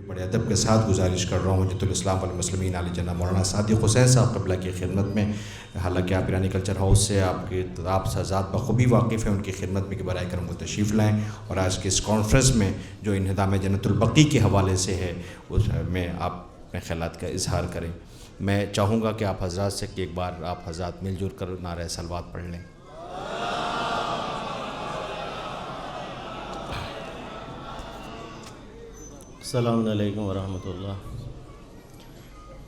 بڑے ادب کے ساتھ گزارش کر رہا ہوں حجت الاسلام والمسلمین علی جناب مولانا صادق حسین صاحب قبلہ کی خدمت میں، حالانکہ آپ ایرانی کلچر ہاؤس سے آپ ذات بخوبی واقف ہیں، ان کی خدمت میں کہ برائے کرم کو تشریف لائیں اور آج کے اس کانفرنس میں جو انہدام جنت البقیع کے حوالے سے ہے اس میں آپ اپنے خیالات کا اظہار کریں۔ میں چاہوں گا کہ آپ حضرات سے کہ ایک بار آپ حضرات مل جل کر نعرہ صلوات پڑھ لیں۔ السلام علیکم ورحمۃ اللہ۔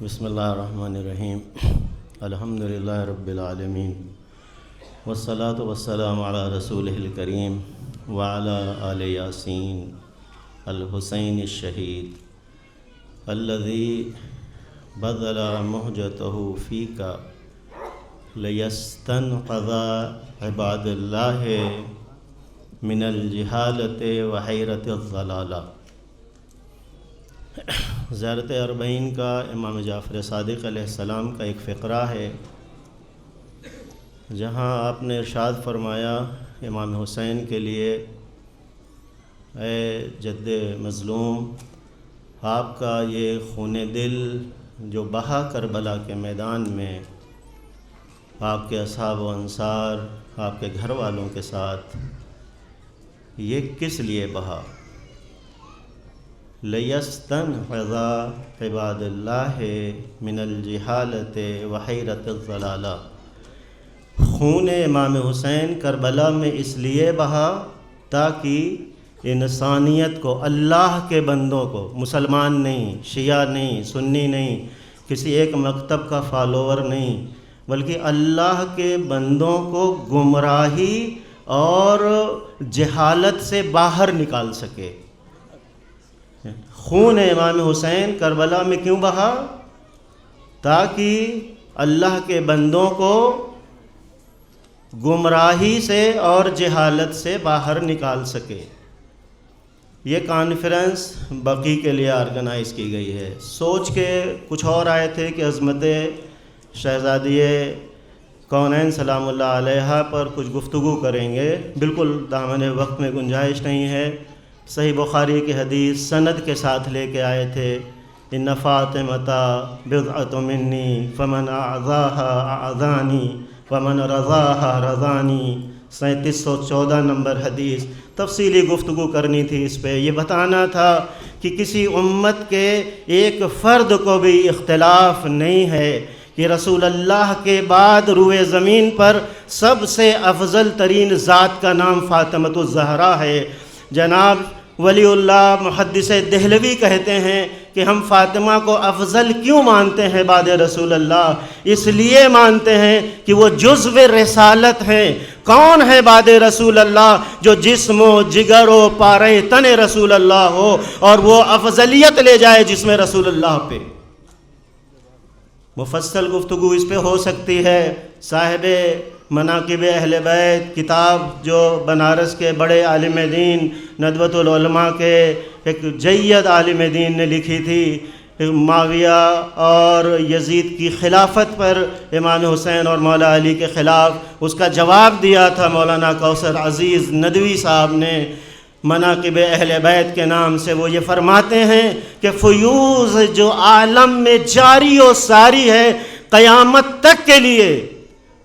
بسم اللہ الرحمن الرحیم۔ الحمدللہ رب العالمین والصلاة والسلام علی رسولہ الکریم وعلی آل یاسین الحسین الشہید الذی بذل مہجتہ فیک لیستنقذ عباد اللہ من الجہالۃ وحیرۃ الضلالہ۔ زیارت اربعین کا امام جعفر صادق علیہ السلام کا ایک فقرہ ہے جہاں آپ نے ارشاد فرمایا امام حسین کے لیے، اے جد مظلوم، آپ کا یہ خون دل جو بہا کربلا کے میدان میں آپ کے اصحاب و انصار، آپ کے گھر والوں کے ساتھ، یہ کس لیے بہا؟ لیستنقذ عباد اللہ من الجہالۃ وحیرۃ الضلالہ۔ خون امام حسین کربلا میں اس لیے بہا تاکہ انسانیت کو، اللہ کے بندوں کو، مسلمان نہیں، شیعہ نہیں، سنی نہیں، کسی ایک مکتب کا فالوور نہیں، بلکہ اللہ کے بندوں کو گمراہی اور جہالت سے باہر نکال سکے۔ خون امام حسین کربلا میں کیوں بہا؟ تاکہ اللہ کے بندوں کو گمراہی سے اور جہالت سے باہر نکال سکے۔ یہ کانفرنس بقیع کے لیے آرگنائز کی گئی ہے۔ سوچ کے کچھ اور آئے تھے کہ عظمت شہزادی کونین سلام اللہ علیہ پر کچھ گفتگو کریں گے، بالکل دامن وقت میں گنجائش نہیں ہے۔ صحیح بخاری کی حدیث سند کے ساتھ لے کے آئے تھے، ان فاطمۃ بضعۃ منی فمن اعزاها اعزانی ومن رضاها رضانی۔ 3714 نمبر حدیث۔ تفصیلی گفتگو کرنی تھی اس پہ، یہ بتانا تھا کہ کسی امت کے ایک فرد کو بھی اختلاف نہیں ہے کہ رسول اللہ کے بعد روئے زمین پر سب سے افضل ترین ذات کا نام فاطمۃ الزہرا ہے۔ جناب ولی اللہ محدث دہلوی کہتے ہیں کہ ہم فاطمہ کو افضل کیوں مانتے ہیں بعد رسول اللہ؟ اس لیے مانتے ہیں کہ وہ جزو رسالت ہیں۔ کون ہے بعد رسول اللہ جو جسم و جگر و پارے تن رسول اللہ ہو اور وہ افضلیت لے جائے جسم رسول اللہ پہ؟ مفصل گفتگو اس پہ ہو سکتی ہے۔ صاحب مناقب اہل بیت کتاب جو بنارس کے بڑے عالم دین ندوۃ العلماء کے ایک جید عالم دین نے لکھی تھی، معاویہ اور یزید کی خلافت پر امام حسین اور مولا علی کے خلاف، اس کا جواب دیا تھا مولانا کوثر عزیز ندوی صاحب نے مناقب اہل بیت کے نام سے۔ وہ یہ فرماتے ہیں کہ فیوز جو عالم میں جاری و ساری ہے قیامت تک کے لیے،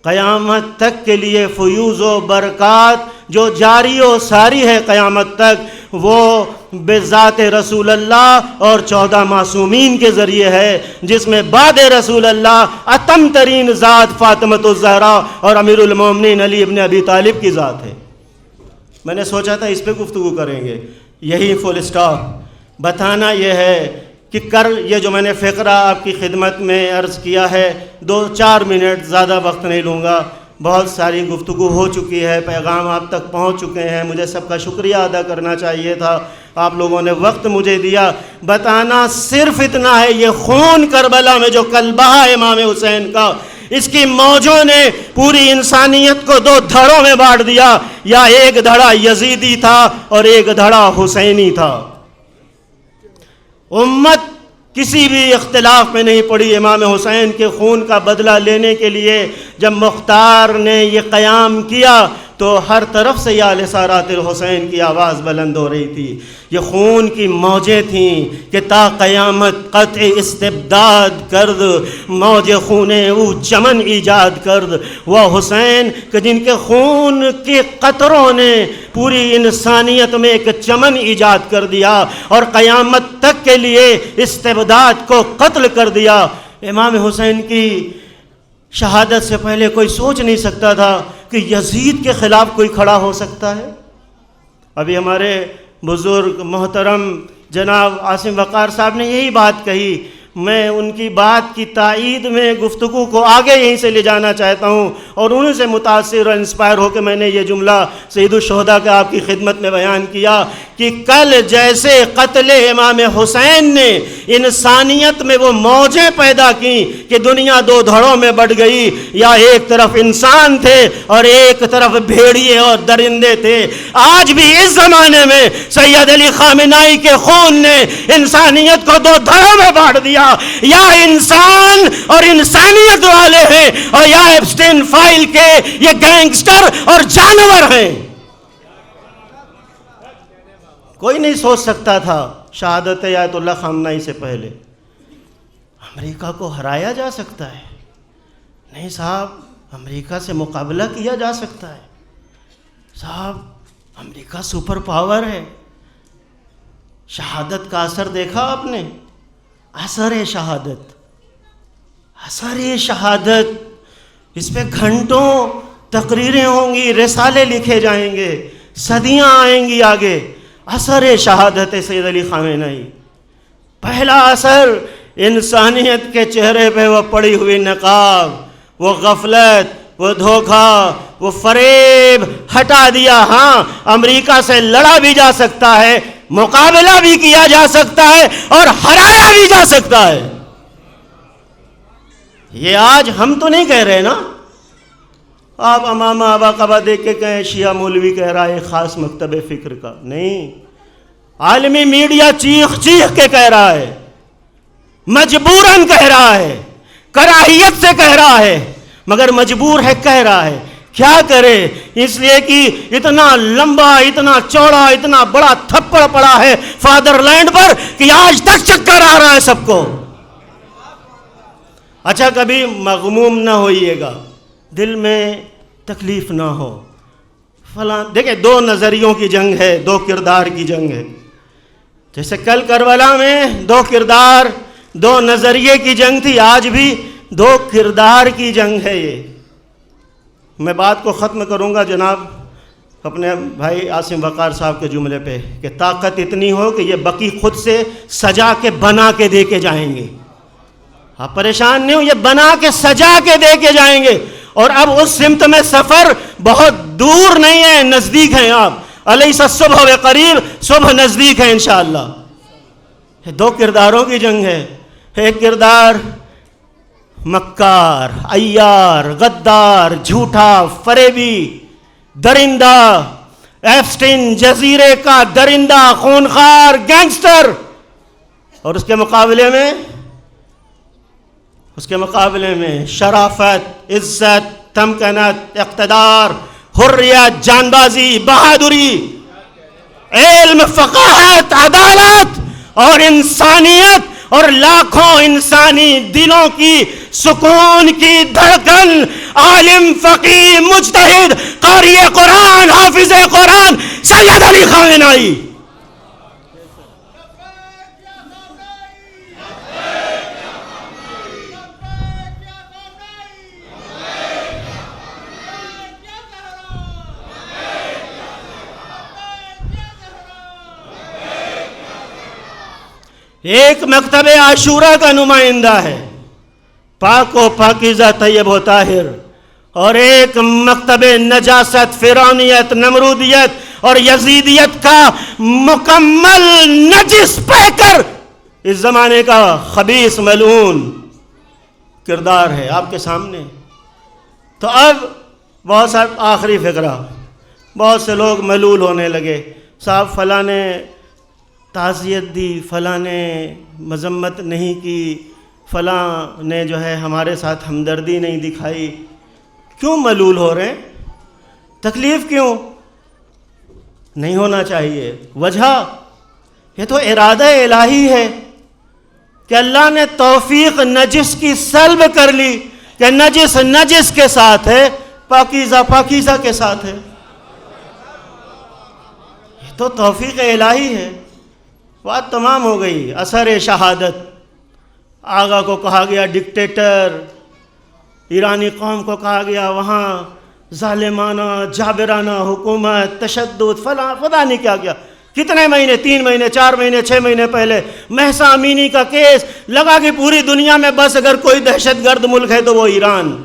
قیامت تک کے لیے فیوز و برکات جو جاری و ساری ہے قیامت تک، وہ بذات رسول اللہ اور 14 معصومین کے ذریعے ہے، جس میں بعد رسول اللہ اتم ترین ذات فاطمۃ الزہرا اور امیر المومنین علی ابن ابی طالب کی ذات ہے۔ میں نے سوچا تھا اس پہ گفتگو کریں گے، یہی فل اسٹاپ۔ بتانا یہ ہے کہ یہ جو میں نے فقرہ آپ کی خدمت میں عرض کیا ہے، 2-4 منٹ، زیادہ وقت نہیں لوں گا، بہت ساری گفتگو ہو چکی ہے، پیغام آپ تک پہنچ چکے ہیں، مجھے سب کا شکریہ ادا کرنا چاہیے تھا، آپ لوگوں نے وقت مجھے دیا۔ بتانا صرف اتنا ہے، یہ خون کربلا میں جو کل بہا امام حسین کا، اس کی موجوں نے پوری انسانیت کو 2 دھڑوں میں بانٹ دیا، یا ایک دھڑا یزیدی تھا اور ایک دھڑا حسینی تھا۔ امت کسی بھی اختلاف میں نہیں پڑی امام حسین کے خون کا بدلہ لینے کے لیے۔ جب مختار نے یہ قیام کیا تو ہر طرف سے یا لسارات الحسین کی آواز بلند ہو رہی تھی. یہ خون کی موجیں تھیں کہ تا قیامت قطع استبداد کرد، موج خون او چمن ایجاد کرد. وہ حسین کہ جن کے خون کے قطروں نے پوری انسانیت میں ایک چمن ایجاد کر دیا اور قیامت تک کے لیے استبداد کو قتل کر دیا. امام حسین کی شہادت سے پہلے کوئی سوچ نہیں سکتا تھا کہ یزید کے خلاف کوئی کھڑا ہو سکتا ہے. ابھی ہمارے بزرگ محترم جناب عاصم وقار صاحب نے یہی بات کہی. میں ان کی بات کی تائید میں گفتگو کو آگے یہیں سے لے جانا چاہتا ہوں اور انہیں سے متاثر اور انسپائر ہو کے میں نے یہ جملہ سید الشہداء کا آپ کی خدمت میں بیان کیا کہ کل جیسے قتل امام حسین نے انسانیت میں وہ موجیں پیدا کی کہ دنیا دو دھڑوں میں بٹ گئی، یا ایک طرف انسان تھے اور ایک طرف بھیڑیے اور درندے تھے. آج بھی اس زمانے میں سید علی خامنائی کے خون نے انسانیت کو دو دھڑوں میں بانٹ دیا. یا انسان اور انسانیت والے ہیں اور یا ایپسٹین فائل کے یہ گینگسٹر اور جانور ہیں. کوئی نہیں سوچ سکتا تھا شہادت آیت اللہ خامنائی سے پہلے امریکہ کو ہرایا جا سکتا ہے. نہیں صاحب، امریکہ سے مقابلہ کیا جا سکتا ہے. صاحب، امریکہ سپر پاور ہے. شہادت کا اثر دیکھا آپ نے؟ اثر شہادت، اثر شہادت، اس پہ گھنٹوں تقریریں ہوں گی، رسالے لکھے جائیں گے، صدیاں آئیں گی آگے. اثر شہادت سید علی خامنائی. پہلا اثر انسانیت کے چہرے پہ وہ پڑی ہوئی نقاب، وہ غفلت، وہ دھوکہ، وہ فریب ہٹا دیا. ہاں، امریکہ سے لڑا بھی جا سکتا ہے، مقابلہ بھی کیا جا سکتا ہے اور ہرایا بھی جا سکتا ہے. یہ آج ہم تو نہیں کہہ رہے نا. آپ امامہ آبا قبا دیکھ کے کہیں شیعہ مولوی کہہ رہا ہے خاص مکتب فکر کا. نہیں، عالمی میڈیا چیخ چیخ کے کہہ رہا ہے، مجبوراً کہہ رہا ہے، کراہیت سے کہہ رہا ہے، مگر مجبور ہے کہہ رہا ہے. کیا کرے؟ اس لیے کہ اتنا لمبا، اتنا چوڑا، اتنا بڑا تھپڑ پڑا ہے فادر لینڈ پر کہ آج تک چکر آ رہا ہے سب کو. اچھا، کبھی مغموم نہ ہوئیے گا، دل میں تکلیف نہ ہو. فلاں دیکھیں، دو نظریوں کی جنگ ہے، دو کردار کی جنگ ہے. جیسے کل کربلا میں دو کردار، دو نظریے کی جنگ تھی، آج بھی دو کردار کی جنگ ہے. یہ میں بات کو ختم کروں گا جناب اپنے بھائی عاصم وقار صاحب کے جملے پہ کہ طاقت اتنی ہو کہ یہ بقی خود سے سجا کے بنا کے دے کے جائیں گے. آپ پریشان نہیں ہو، یہ بنا کے سجا کے دے کے جائیں گے. اور اب اس سمت میں سفر بہت دور نہیں ہے، نزدیک ہیں. آپ الیس الصبح بقریب، صبح نزدیک ہے انشاءاللہ. دو کرداروں کی جنگ ہے. ایک کردار مکار، عیار، غدار، جھوٹا، فریبی، درندہ، ایپسٹین جزیرے کا درندہ، خونخوار، گینگسٹر. اور اس کے مقابلے میں شرافت، عزت، تمکنت، اقتدار، حریت، جان بازی، بہادری، علم، فقاہت، عدالت اور انسانیت اور لاکھوں انسانی دلوں کی سکون کی دھڑکن، عالم، فقیہ، مجتہد، قاری قرآن، حافظ قرآن سید علی خامنائی. ایک مکتب عاشورہ کا نمائندہ ہے، پاک و پاکیزہ، طیب و طاہر، اور ایک مکتب نجاست، فرعونیت، نمرودیت اور یزیدیت کا مکمل نجس پیکر، اس زمانے کا خبیث ملعون کردار ہے آپ کے سامنے. تو اب بہت سارے آخری فقرہ، بہت سے لوگ ملول ہونے لگے. صاحب فلاں نے تعزیت دی، فلاں نے مذمت نہیں کی، فلاں نے جو ہے ہمارے ساتھ ہمدردی نہیں دکھائی. کیوں ملول ہو رہے ہیں؟ تکلیف کیوں نہیں ہونا چاہیے؟ وجہ یہ تو ارادہ الہی ہے کہ اللہ نے توفیق نجس کی سلب کر لی کہ نجس نجس کے ساتھ ہے، پاکیزہ پاکیزہ کے ساتھ ہے. یہ تو توفیق الہی ہے. بات تمام ہو گئی. اثر شہادت، آغا کو کہا گیا ڈکٹیٹر، ایرانی قوم کو کہا گیا وہاں ظالمانہ جابرانہ حکومت، تشدد، فلاں خدا نہیں کیا کیا. کتنے مہینے، 3 مہینے، 4 مہینے، 6 مہینے پہلے مہسا امینی کا کیس لگا کہ پوری دنیا میں بس اگر کوئی دہشت گرد ملک ہے تو وہ ایران.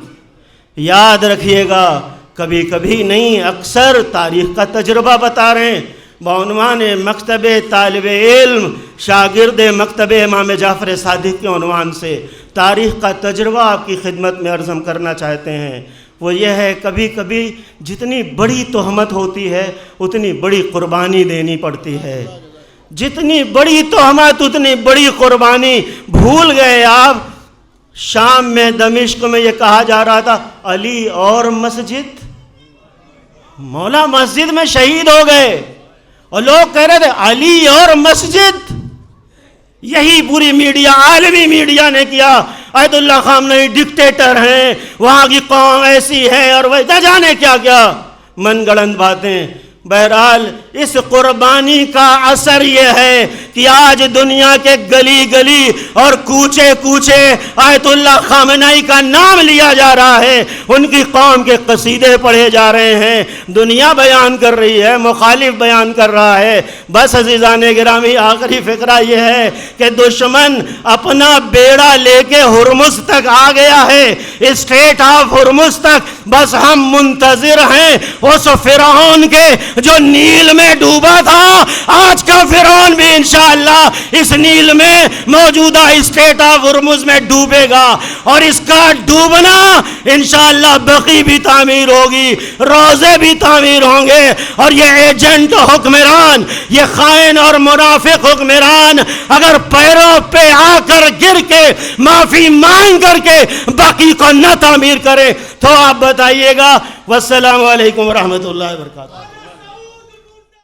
یاد رکھیے گا، کبھی کبھی نہیں، اکثر تاریخ کا تجربہ بتا رہے ہیں. بعنوان مکتب طالب علم شاگرد مکتب امام جعفر صادق کے عنوان سے تاریخ کا تجربہ آپ کی خدمت میں عرض ہم کرنا چاہتے ہیں. وہ یہ ہے کبھی کبھی جتنی بڑی تہمت ہوتی ہے اتنی بڑی قربانی دینی پڑتی ہے. جتنی بڑی تہمت اتنی بڑی قربانی. بھول گئے آپ شام میں دمشق میں یہ کہا جا رہا تھا علی اور مسجد، مولا مسجد میں شہید ہو گئے اور لوگ کہہ رہے تھے علی اور مسجد. یہی پوری میڈیا، عالمی میڈیا نے کیا. آیت اللہ خامنئی ڈکٹیٹر ہیں، وہاں کی قوم ایسی ہے اور وہ نہ جانے کیا کیا من گڑنت باتیں. بہرحال اس قربانی کا اثر یہ ہے کہ آج دنیا کے گلی گلی اور کوچے کوچے آیت اللہ خامنئی کا نام لیا جا رہا ہے، ان کی قوم کے قصیدے پڑھے جا رہے ہیں. دنیا بیان کر رہی ہے، مخالف بیان کر رہا ہے. بس عزیزان گرامی، آخری فقرہ یہ ہے کہ دشمن اپنا بیڑا لے کے ہرمز تک آ گیا ہے، اسٹریٹ آف ہرمز تک. بس ہم منتظر ہیں اس فرعون کے جو نیل میں ڈوبا تھا. آج کا فرعون بھی انشاءاللہ اس نیل میں موجودہ اسٹیٹ آف ہرمز میں ڈوبے گا، اور اس کا ڈوبنا انشاءاللہ بقی بھی تعمیر ہوگی، روزے بھی تعمیر ہوں گے. اور یہ ایجنٹ حکمران، یہ خائن اور منافق حکمران اگر پیروں پہ آ کر گر کے معافی مانگ کر کے باقی کو نہ تعمیر کرے تو آپ بتائیے گا. والسلام علیکم ورحمۃ اللہ وبرکاتہ.